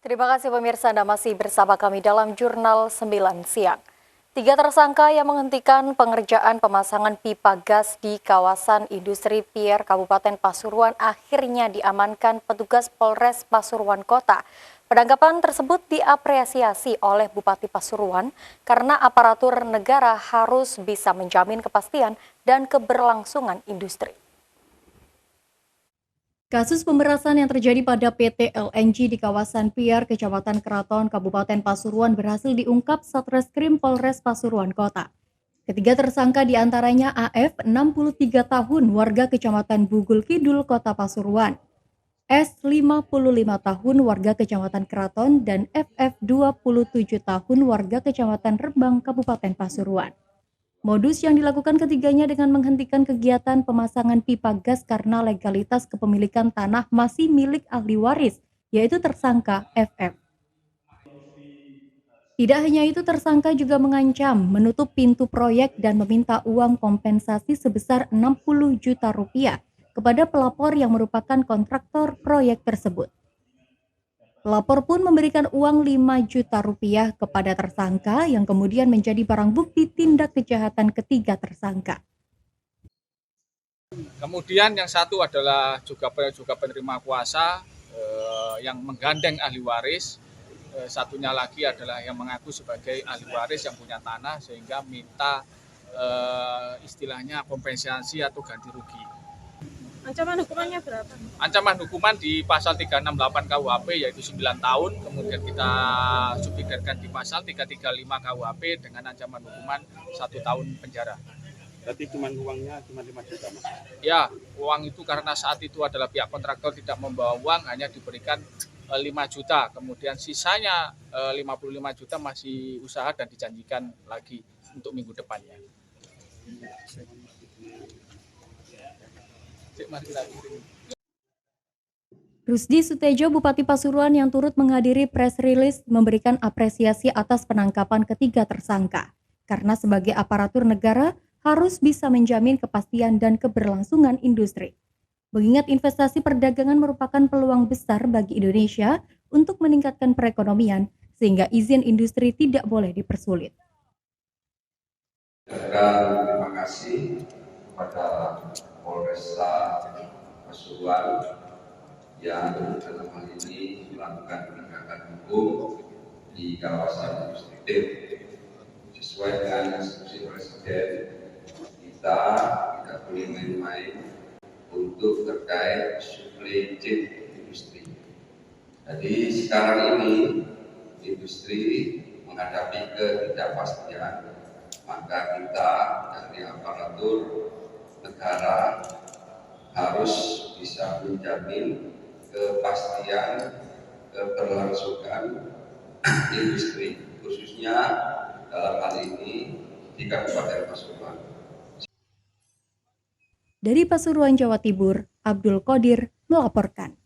Terima kasih pemirsa Anda masih bersama kami dalam Jurnal 9 Siang. 3 tersangka yang menghentikan pengerjaan pemasangan pipa gas di kawasan industri Pier Kabupaten Pasuruan akhirnya diamankan petugas Polres Pasuruan Kota. Penangkapan tersebut diapresiasi oleh Bupati Pasuruan karena aparatur negara harus bisa menjamin kepastian dan keberlangsungan industri. Kasus pemerasan yang terjadi pada PT LNG di kawasan Piar, Kecamatan Keraton, Kabupaten Pasuruan berhasil diungkap Satreskrim Polres Pasuruan Kota. Ketiga tersangka diantaranya AF, 63 tahun, warga Kecamatan Bugul Kidul, Kota Pasuruan. S, 55 tahun, warga Kecamatan Keraton, dan FF, 27 tahun, warga Kecamatan Rembang, Kabupaten Pasuruan. Modus yang dilakukan ketiganya dengan menghentikan kegiatan pemasangan pipa gas karena legalitas kepemilikan tanah masih milik ahli waris, yaitu tersangka FF. Tidak hanya itu, tersangka juga mengancam menutup pintu proyek dan meminta uang kompensasi sebesar 60 juta rupiah kepada pelapor yang merupakan kontraktor proyek tersebut. Pelapor pun memberikan uang 5 juta rupiah kepada tersangka yang kemudian menjadi barang bukti tindak kejahatan ketiga tersangka. Kemudian yang satu adalah juga penerima kuasa yang menggandeng ahli waris. Satunya lagi adalah yang mengaku sebagai ahli waris yang punya tanah sehingga minta istilahnya kompensasi atau ganti rugi. Ancaman hukumannya berapa? Ancaman hukuman di pasal 368 KUHP yaitu 9 tahun, kemudian kita subsidiarkan di pasal 335 KUHP dengan ancaman hukuman 1 tahun penjara. Berarti cuma uangnya cuma 5 juta, Mas? Ya, uang itu karena saat itu adalah pihak kontraktor tidak membawa uang, hanya diberikan 5 juta. Kemudian sisanya 55 juta masih usaha dan dijanjikan lagi untuk minggu depannya. Rusdi Sutejo, Bupati Pasuruan yang turut menghadiri press release memberikan apresiasi atas penangkapan ketiga tersangka. Karena sebagai aparatur negara harus bisa menjamin kepastian dan keberlangsungan industri. Mengingat investasi perdagangan merupakan peluang besar bagi Indonesia untuk meningkatkan perekonomian, sehingga izin industri tidak boleh dipersulit. Terima kasih kepada Polresta Pasuruan yang dalam hal ini melakukan penegakan hukum di kawasan industri TIP. Sesuai dengan instruksi Presiden, kita tidak boleh main-main untuk terkait supply chain industri. Jadi sekarang ini industri menghadapi ketidakpastian, maka kita dari aparatur negara harus bisa menjamin kepastian keberlangsungan industri, khususnya dalam hal ini di Kabupaten Pasuruan. Dari Pasuruan, Jawa Timur, Abdul Qadir melaporkan.